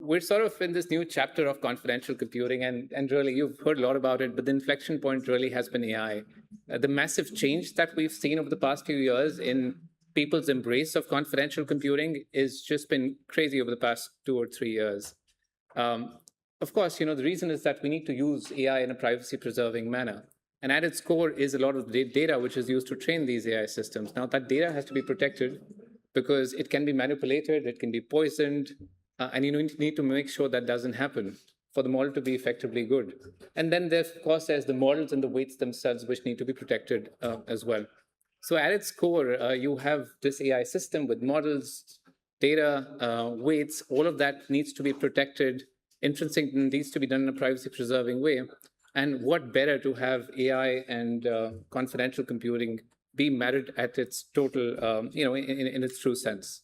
we're sort of in this new chapter of confidential computing, and really, you've heard a lot about it, but the inflection point really has been AI. The massive change that we've seen over the past few years in people's embrace of confidential computing is just been crazy over the past 2 or 3 years. Um, of course, the reason is that we need to use AI in a privacy-preserving manner. And at its core is a lot of the data which is used to train these AI systems. Now, that data has to be protected because it can be manipulated, it can be poisoned, and you need to make sure that doesn't happen for the model to be effectively good. And then, of course, there's the models and the weights themselves which need to be protected as well. So at its core, you have this AI system with models, data, weights, all of that needs to be protected. Inferencing needs to be done in a privacy-preserving way. And what better to have AI and confidential computing be married at its total, in its true sense.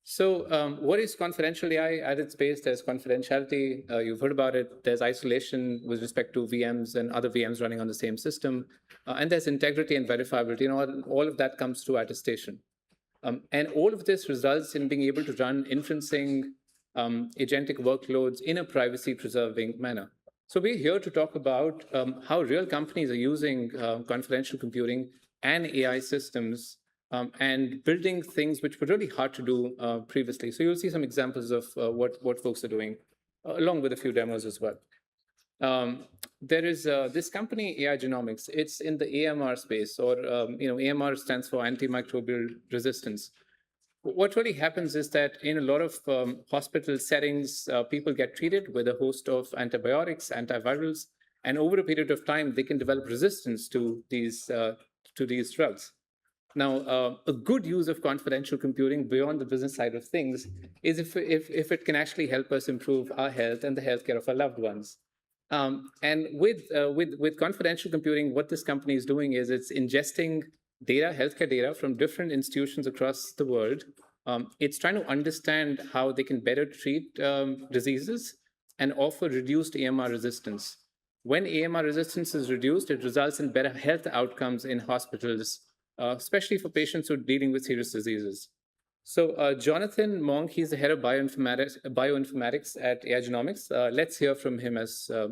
So what is confidential AI? At its base, there's confidentiality. You've heard about it. There's isolation with respect to VMs and other VMs running on the same system. And there's integrity and verifiability. All of that comes through attestation. And all of this results in being able to run inferencing agentic workloads in a privacy-preserving manner. So we're here to talk about how real companies are using confidential computing and AI systems and building things which were really hard to do previously. So you'll see some examples of what folks are doing, along with a few demos as well. There is this company, AI Genomics. It's in the AMR space, or AMR stands for antimicrobial resistance. What really happens is that in a lot of hospital settings, people get treated with a host of antibiotics, antivirals, and over a period of time, they can develop resistance to these drugs. Now, a good use of confidential computing beyond the business side of things is if it can actually help us improve our health and the healthcare of our loved ones. And with confidential computing, what this company is doing is it's ingesting data, healthcare data from different institutions across the world. It's trying to understand how they can better treat diseases and offer reduced AMR resistance. When AMR resistance is reduced, it results in better health outcomes in hospitals, especially for patients who are dealing with serious diseases. So Jonathan Monk, he's the head of bioinformatics at AI Genomics. Let's hear from him as, AI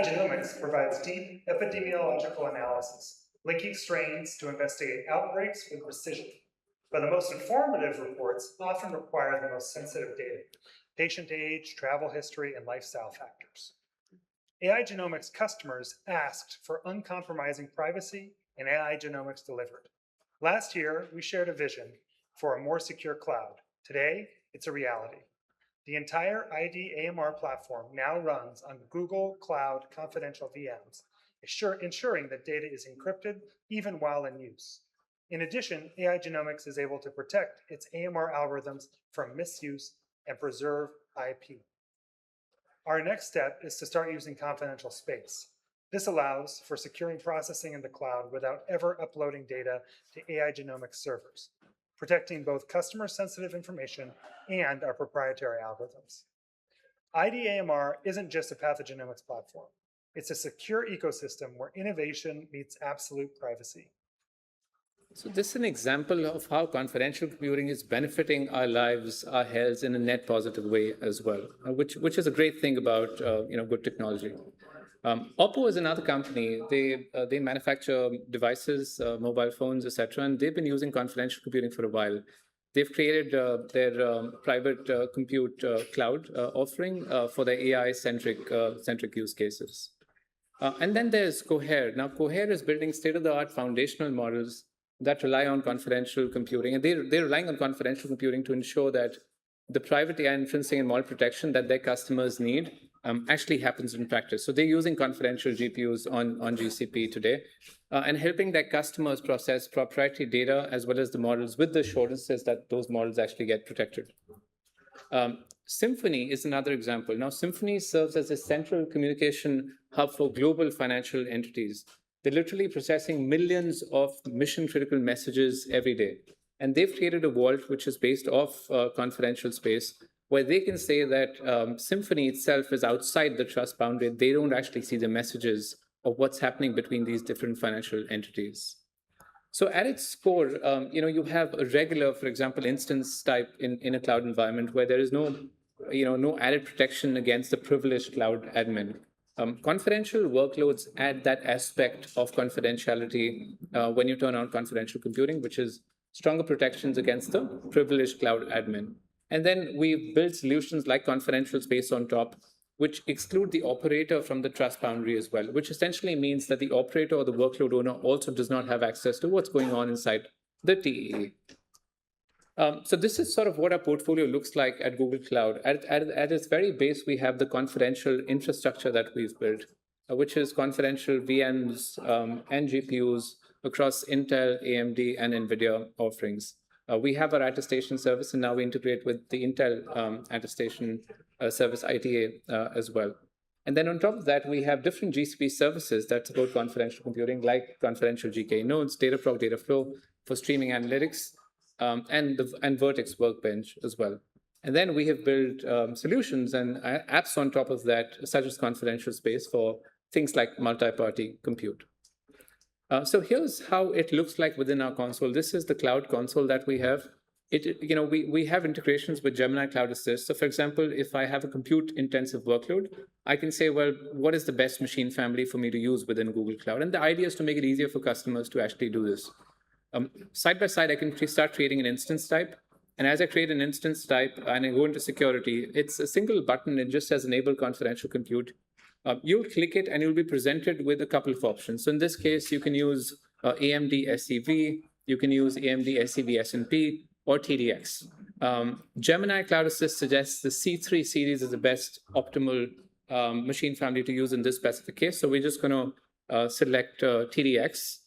Genomics provides deep epidemiological analysis, linking strains to investigate outbreaks with precision. But the most informative reports often require the most sensitive data: patient age, travel history, and lifestyle factors. AI Genomics customers asked for uncompromising privacy, and AI Genomics delivered. Last year, we shared a vision for a more secure cloud. Today, it's a reality. The entire ID AMR platform now runs on Google Cloud confidential VMs, ensuring that data is encrypted even while in use. In addition, AI Genomics is able to protect its AMR algorithms from misuse and preserve IP. Our next step is to start using confidential space. This allows for securing processing in the cloud without ever uploading data to AI Genomics servers, protecting both customer-sensitive information and our proprietary algorithms. IDAMR isn't just a pathogenomics platform. It's a secure ecosystem where innovation meets absolute privacy. So this is an example of how confidential computing is benefiting our lives, our health in a net positive way as well, which is a great thing about good technology. Oppo is another company. They manufacture devices, mobile phones, etc., and they've been using confidential computing for a while. They've created their private compute cloud offering for their AI-centric use cases. And then there's Cohere. Now, Cohere is building state-of-the-art foundational models that rely on confidential computing, and they're relying on confidential computing to ensure that the private AI inferencing and model protection that their customers need actually happens in practice. So they're using confidential GPUs on GCP today and helping their customers process proprietary data as well as the models with the assurances that those models actually get protected. Symphony is another example. Now, Symphony serves as a central communication hub for global financial entities. They're literally processing millions of mission-critical messages every day. And they've created a vault which is based off confidential space, where they can say that Symphony itself is outside the trust boundary. They don't actually see the messages of what's happening between these different financial entities. So at its core, you have a regular, for example, instance type in a cloud environment where there is no no added protection against the privileged cloud admin. Confidential workloads add that aspect of confidentiality when you turn on confidential computing, which is stronger protections against the privileged cloud admin. And then we build solutions like confidential space on top, which exclude the operator from the trust boundary as well, which essentially means that the operator or the workload owner also does not have access to what's going on inside the TEE. So this is sort of what our portfolio looks like at Google Cloud. At its very base, we have the confidential infrastructure that we've built, which is confidential VMs and GPUs across Intel, AMD, and NVIDIA offerings. We have our attestation service, and now we integrate with the Intel attestation service, ITA, as well. And then on top of that, we have different GCP services that support confidential computing, like confidential GK nodes, Dataproc, Dataflow for streaming analytics, and Vertex Workbench as well. And then we have built solutions and apps on top of that, such as confidential space for things like multi-party compute. So here's how it looks like within our console. This is the cloud console that we have. We have integrations with Gemini Cloud Assist. So for example, if I have a compute-intensive workload, I can say, well, what is the best machine family for me to use within Google Cloud? And the idea is to make it easier for customers to actually do this. Side by side, I can start creating an instance type. And as I create an instance type and I go into security, it's a single button. It just says enable confidential compute. You'll click it and you'll be presented with a couple of options. So in this case, you can use AMD SCV, you can use AMD SCV SNP, or TDX. Gemini Cloud Assist suggests the C3 series is the best optimal machine family to use in this specific case. So we're just going to select TDX.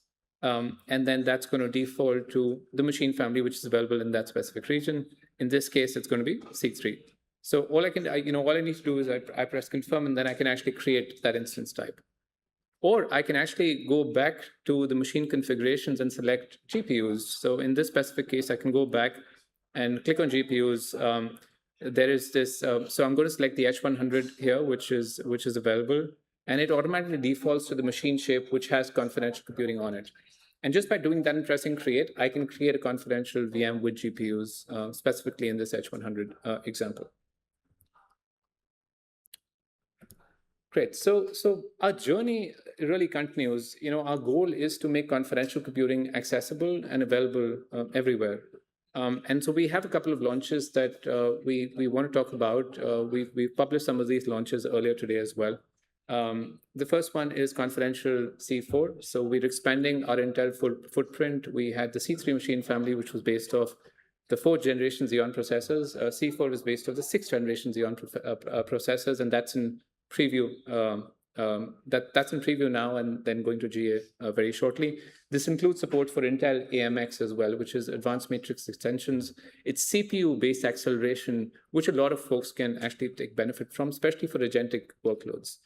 And then that's going to default to the machine family, which is available in that specific region. In this case, it's going to be C3. So all I need to do is I press confirm, and then I can actually create that instance type. Or I can actually go back to the machine configurations and select GPUs. So in this specific case, I can go back and click on GPUs. There is this, so I'm going to select the H100 here, which is available. And it automatically defaults to the machine shape, which has confidential computing on it. And just by doing that and pressing create, I can create a confidential VM with GPUs, specifically in this H100 example. Great. So our journey really continues. Our goal is to make confidential computing accessible and available everywhere. And so we have a couple of launches that we want to talk about. We've published some of these launches earlier today as well. The first one is confidential C4. So we're expanding our Intel footprint. We had the C3 machine family, which was based off the 4th generation Xeon processors. C4 is based off the 6th generation Xeon processors, and that's in preview. That's in preview now, and then going to GA very shortly. This includes support for Intel AMX as well, which is advanced matrix extensions. It's CPU-based acceleration, which a lot of folks can actually take benefit from, especially for agentic workloads.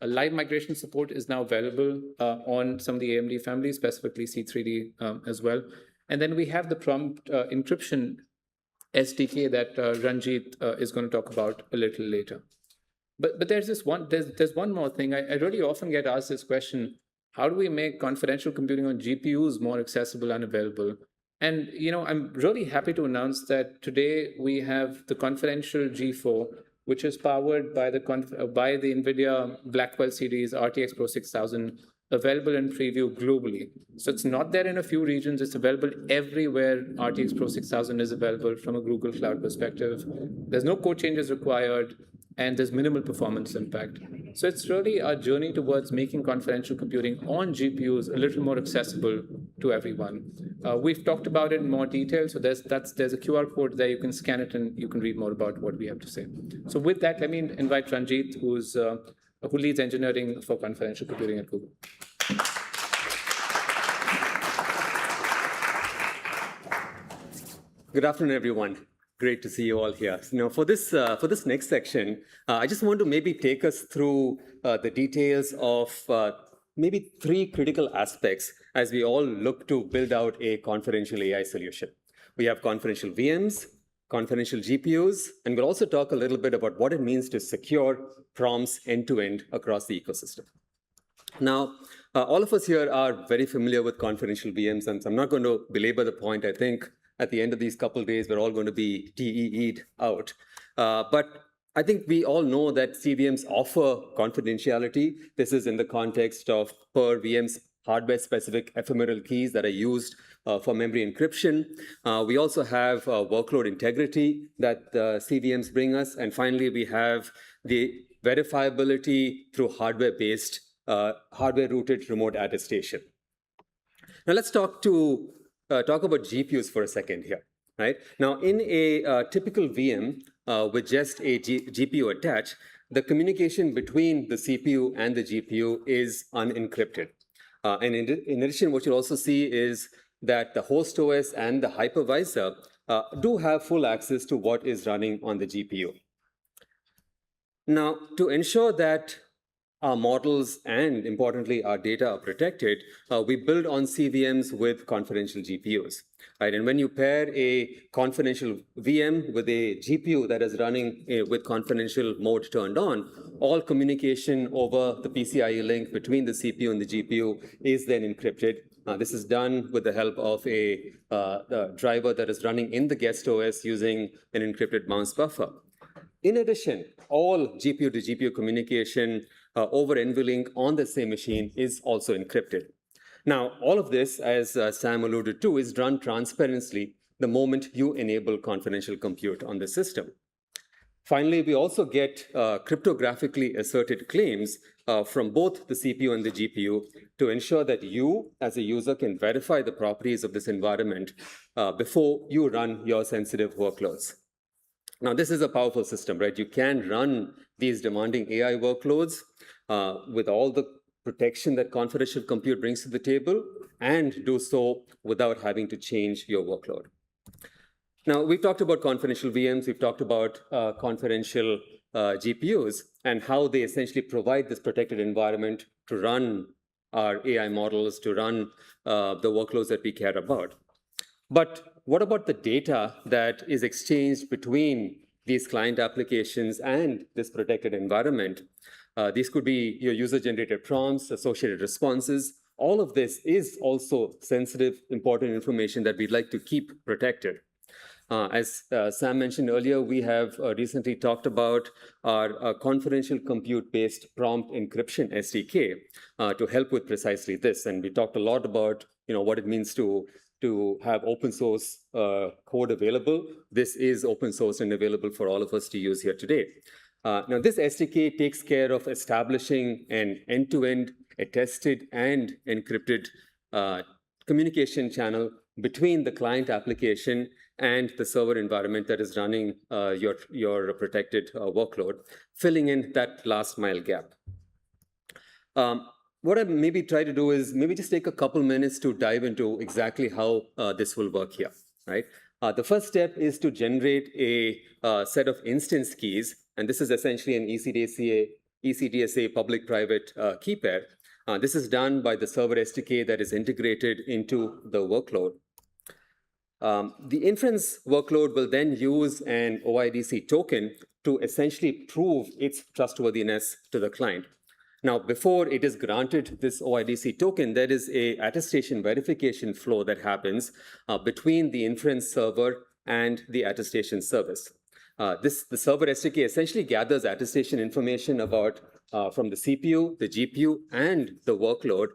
Live migration support is now available on some of the AMD families, specifically C3D as well. And then we have the prompt encryption SDK that Ranjit is going to talk about a little later. But there's one more thing. I really often get asked this question: how do we make confidential computing on GPUs more accessible and available? And I'm really happy to announce that today we have the confidential G4, which is powered by the NVIDIA Blackwell series RTX Pro 6000, available in preview globally. So it's not there in a few regions. It's available everywhere RTX Pro 6000 is available from a Google Cloud perspective. There's no code changes required, and there's minimal performance impact. So it's really our journey towards making confidential computing on GPUs a little more accessible to everyone. We've talked about it in more detail. So there's a QR code there. You can scan it and you can read more about what we have to say. So with that, let me invite Ranjit, who leads engineering for confidential computing at Google. Good afternoon, everyone. Great to see you all here. For this next section, I just want to maybe take us through the details of maybe 3 critical aspects as we all look to build out a confidential AI solution. We have confidential VMs, confidential GPUs, and we'll also talk a little bit about what it means to secure prompts end-to-end across the ecosystem. Now, all of us here are very familiar with confidential VMs, and so I'm not going to belabor the point. I think at the end of these couple of days, we're all going to be TEE'd out. But I think we all know that CVMs offer confidentiality. This is in the context of per VM's hardware-specific ephemeral keys that are used for memory encryption. We also have workload integrity that CVMs bring us. And finally, we have the verifiability through hardware-based, hardware-rooted remote attestation. Now let's talk about GPUs for a second here. Right? Now, in a typical VM with just a GPU attached, the communication between the CPU and the GPU is unencrypted. And in addition, what you'll also see is that the host OS and the hypervisor do have full access to what is running on the GPU. Now, to ensure that our models and, importantly, our data are protected, we build on CVMs with confidential GPUs. Right? And when you pair a confidential VM with a GPU that is running with confidential mode turned on, all communication over the PCIe link between the CPU and the GPU is then encrypted. This is done with the help of a driver that is running in the guest OS using an encrypted bounce buffer. In addition, all GPU to GPU communication over NVLink on the same machine is also encrypted. Now, all of this, as Sam alluded to, is done transparently the moment you enable confidential compute on the system. Finally, we also get cryptographically asserted claims from both the CPU and the GPU to ensure that you, as a user, can verify the properties of this environment before you run your sensitive workloads. Now, this is a powerful system, right? You can run these demanding AI workloads with all the protection that confidential compute brings to the table and do so without having to change your workload. Now, we've talked about confidential VMs. We've talked about confidential GPUs and how they essentially provide this protected environment to run our AI models, to run the workloads that we care about. But what about the data that is exchanged between these client applications and this protected environment? These could be your user-generated prompts, associated responses. All of this is also sensitive, important information that we'd like to keep protected. As Sam mentioned earlier, we have recently talked about our confidential compute-based prompt encryption SDK to help with precisely this. And we talked a lot about what it means to have open source code available. This is open source and available for all of us to use here today. Now, this SDK takes care of establishing an end-to-end attested and encrypted communication channel between the client application and the server environment that is running your protected workload, filling in that last mile gap. What I maybe try to do is maybe just take a couple minutes to dive into exactly how this will work here, right? The first step is to generate a set of instance keys, and this is essentially an ECDSA public-private key pair. This is done by the server SDK that is integrated into the workload. The inference workload will then use an OIDC token to essentially prove its trustworthiness to the client. Now, before it is granted this OIDC token, there is an attestation verification flow that happens between the inference server and the attestation service. The server SDK essentially gathers attestation information from the CPU, the GPU, and the workload,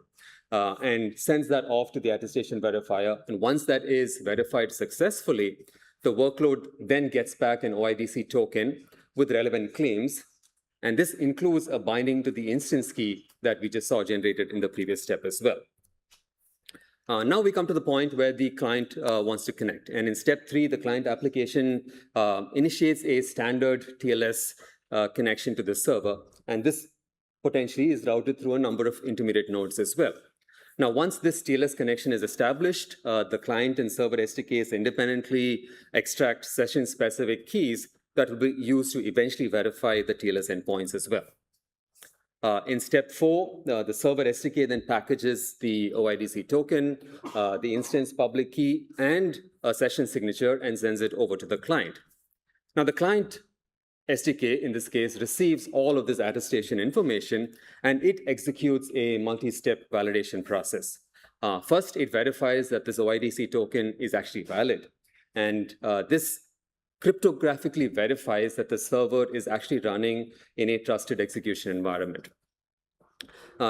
and sends that off to the attestation verifier. And once that is verified successfully, the workload then gets back an OIDC token with relevant claims. And this includes a binding to the instance key that we just saw generated in the previous step as well. Now we come to the point where the client wants to connect. And in step 3, the client application initiates a standard TLS connection to the server. And this potentially is routed through a number of intermediate nodes as well. Now, once this TLS connection is established, the client and server SDKs independently extract session-specific keys that will be used to eventually verify the TLS endpoints as well. In step 4, the server SDK then packages the OIDC token, the instance public key, and a session signature and sends it over to the client. Now, the client SDK, in this case, receives all of this attestation information, and it executes a multi-step validation process. First, it verifies that this OIDC token is actually valid. And this cryptographically verifies that the server is actually running in a trusted execution environment.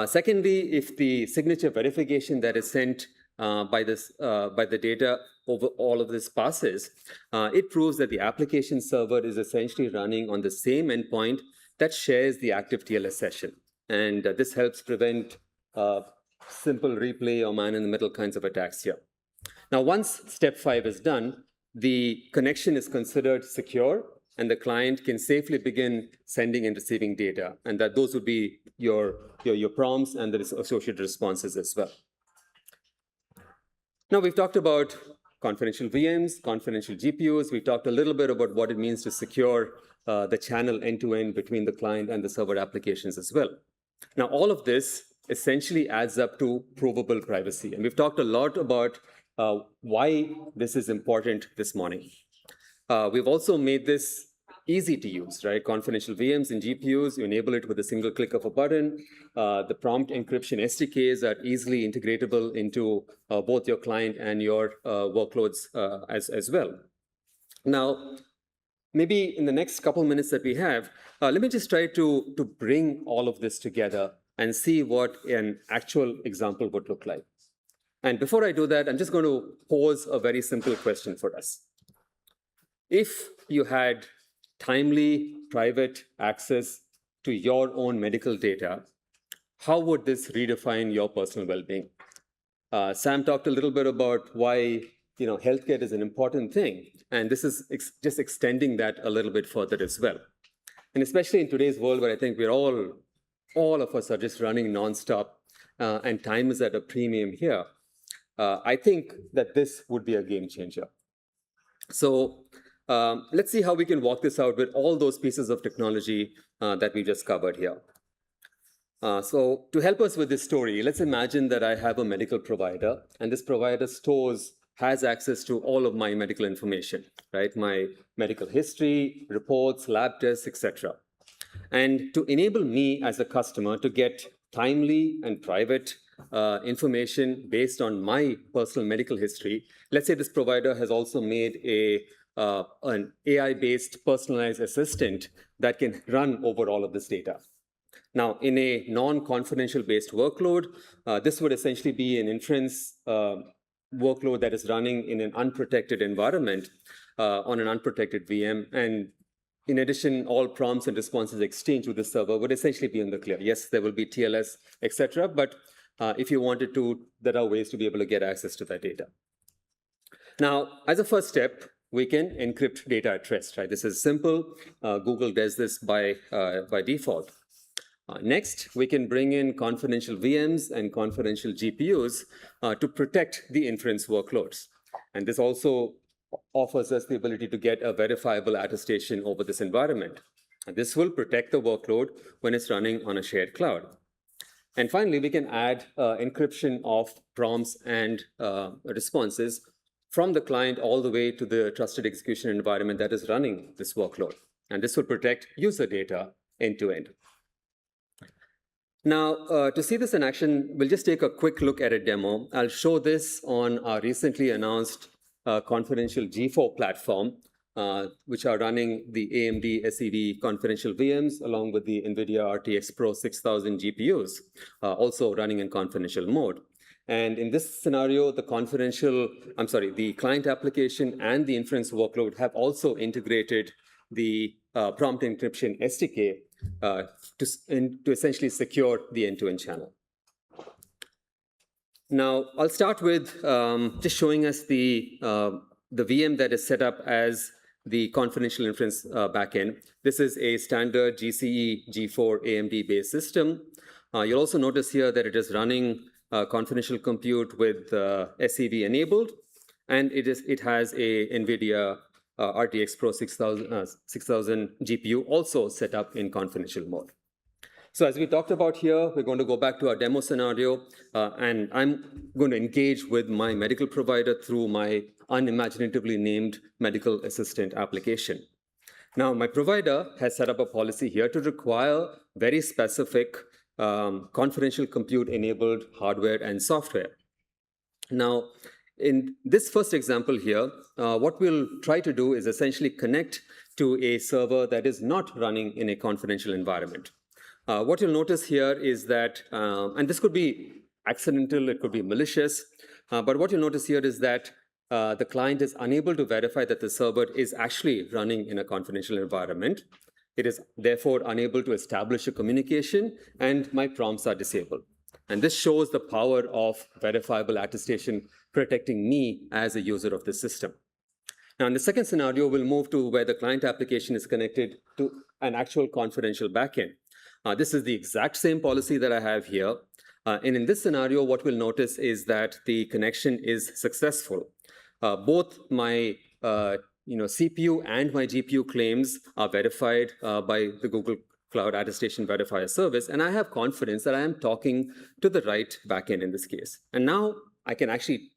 Secondly, if the signature verification that is sent by the data over all of this passes, it proves that the application server is essentially running on the same endpoint that shares the active TLS session. And this helps prevent simple replay or man-in-the-middle kinds of attacks here. Now, once step 5 is done, the connection is considered secure, and the client can safely begin sending and receiving data. And that those would be your prompts and the associated responses as well. Now, we've talked about confidential VMs, confidential GPUs. We talked a little bit about what it means to secure the channel end-to-end between the client and the server applications as well. Now, all of this essentially adds up to provable privacy. And we've talked a lot about why this is important this morning. We've also made this easy to use, right? Confidential VMs and GPUs, you enable it with a single click of a button. The prompt encryption SDKs are easily integratable into both your client and your workloads as well. Now, maybe in the next couple minutes that we have, let me just try to bring all of this together and see what an actual example would look like. And before I do that, I'm just going to pose a very simple question for us. If you had timely private access to your own medical data, how would this redefine your personal well-being? Sam talked a little bit about why healthcare is an important thing, and this is just extending that a little bit further as well. And especially in today's world where I think we're all of us are just running nonstop, and time is at a premium here, I think that this would be a game changer. So let's see how we can walk this out with all those pieces of technology that we just covered here. So to help us with this story, let's imagine that I have a medical provider, and this provider has access to all of my medical information, right? My medical history, reports, lab tests, etc. And to enable me as a customer to get timely and private information based on my personal medical history, let's say this provider has also made an AI-based personalized assistant that can run over all of this data. Now, in a non-confidential based workload, this would essentially be an inference workload that is running in an unprotected environment on an unprotected VM. And in addition, all prompts and responses exchanged with the server would essentially be in the clear. Yes, there will be TLS, etc. But if you wanted to, there are ways to be able to get access to that data. Now, as a first step, we can encrypt data at rest, right? This is simple. Google does this by default. Next, we can bring in confidential VMs and confidential GPUs to protect the inference workloads. And this also offers us the ability to get a verifiable attestation over this environment. And this will protect the workload when it's running on a shared cloud. And finally, we can add encryption of prompts and responses from the client all the way to the trusted execution environment that is running this workload. And this will protect user data end to end. Now, to see this in action, we'll just take a quick look at a demo. I'll show this on our recently announced confidential G4 platform, which are running the AMD SEV confidential VMs along with the NVIDIA RTX Pro 6000 GPUs, also running in confidential mode. And in this scenario, the client application and the inference workload have also integrated the prompt encryption SDK to essentially secure the end-to-end channel. Now, I'll start with just showing us the VM that is set up as the confidential inference backend. This is a standard GCE G4 AMD-based system. You'll also notice here that it is running confidential compute with SEV enabled, and it has a NVIDIA RTX Pro 6000 GPU also set up in confidential mode. So as we talked about here, we're going to go back to our demo scenario, and I'm going to engage with my medical provider through my unimaginatively named medical assistant application. Now, my provider has set up a policy here to require very specific confidential compute-enabled hardware and software. Now, in this first example here, what we'll try to do is essentially connect to a server that is not running in a confidential environment. What you'll notice here is that, and this could be accidental, it could be malicious, but what you'll notice here is that the client is unable to verify that the server is actually running in a confidential environment. It is therefore unable to establish a communication, and my prompts are disabled. And this shows the power of verifiable attestation protecting me as a user of the system. Now, in the second scenario, we'll move to where the client application is connected to an actual confidential backend. This is the exact same policy that I have here. And in this scenario, what we'll notice is that the connection is successful. Both my CPU and my GPU claims are verified by the Google Cloud Attestation Verifier service, and I have confidence that I am talking to the right backend in this case. And now I can actually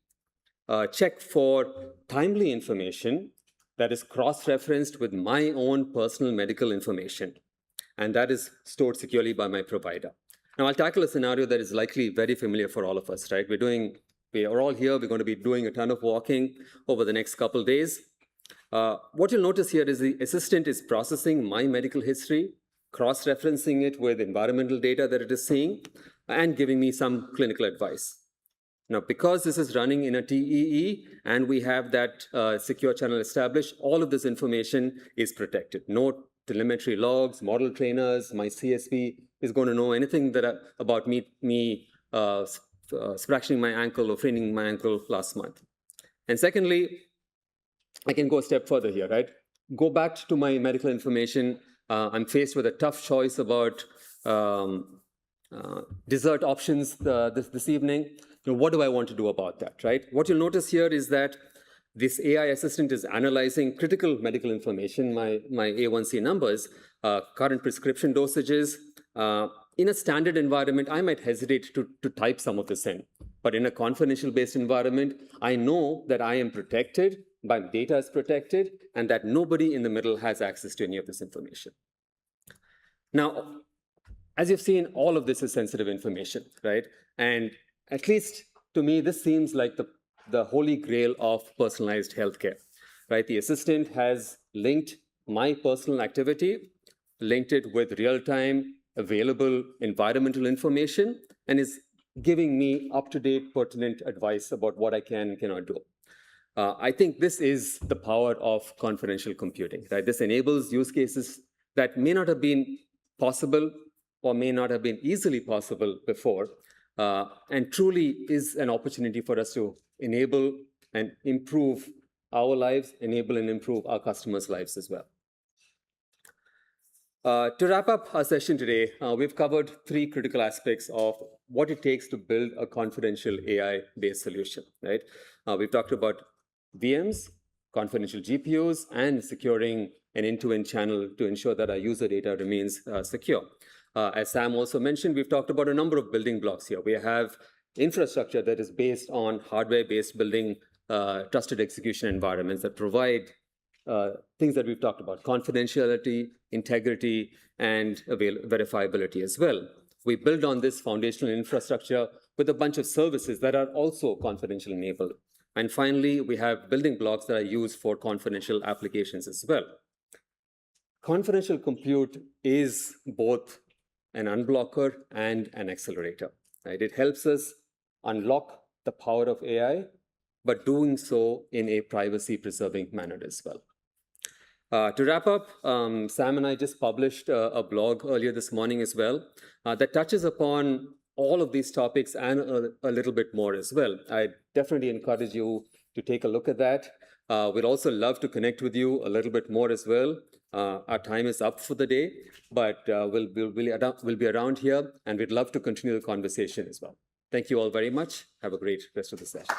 check for timely information that is cross-referenced with my own personal medical information, and that is stored securely by my provider. Now, I'll tackle a scenario that is likely very familiar for all of us, right? We are all here. We're going to be doing a ton of walking over the next couple days. What you'll notice here is the assistant is processing my medical history, cross-referencing it with environmental data that it is seeing, and giving me some clinical advice. Now, because this is running in a TEE and we have that secure channel established, all of this information is protected. No telemetry logs, model trainers, my CSV is going to know anything about me fracturing my ankle or fraining my ankle last month. And secondly, I can go a step further here, right? Go back to my medical information. I'm faced with a tough choice about dessert options this evening. What do I want to do about that, right? What you'll notice here is that this AI assistant is analyzing critical medical information, my A1C numbers, current prescription dosages. In a standard environment, I might hesitate to type some of this in. But in a confidential-based environment, I know that I am protected, my data is protected, and that nobody in the middle has access to any of this information. Now, as you've seen, all of this is sensitive information, right? And at least to me, this seems like the holy grail of personalized healthcare, right? The assistant has linked my personal activity, linked it with real-time available environmental information, and is giving me up-to-date, pertinent advice about what I can and cannot do. I think this is the power of confidential computing, right? This enables use cases that may not have been possible or may not have been easily possible before, and truly is an opportunity for us to enable and improve our lives, enable and improve our customers' lives as well. To wrap up our session today, we've covered 3 critical aspects of what it takes to build a confidential AI-based solution, right? We've talked about VMs, confidential GPUs, and securing an end-to-end channel to ensure that our user data remains secure. As Sam also mentioned, we've talked about a number of building blocks here. We have infrastructure that is based on hardware-based building trusted execution environments that provide things that we've talked about: confidentiality, integrity, and verifiability as well. We build on this foundational infrastructure with a bunch of services that are also confidential enabled. And finally, we have building blocks that are used for confidential applications as well. Confidential compute is both an unblocker and an accelerator, right? It helps us unlock the power of AI, but doing so in a privacy-preserving manner as well. To wrap up, Sam and I just published a blog earlier this morning as well that touches upon all of these topics and a little bit more as well. I definitely encourage you to take a look at that. We'd also love to connect with you a little bit more as well. Our time is up for the day, but we'll be around here, and we'd love to continue the conversation as well. Thank you all very much. Have a great rest of the session.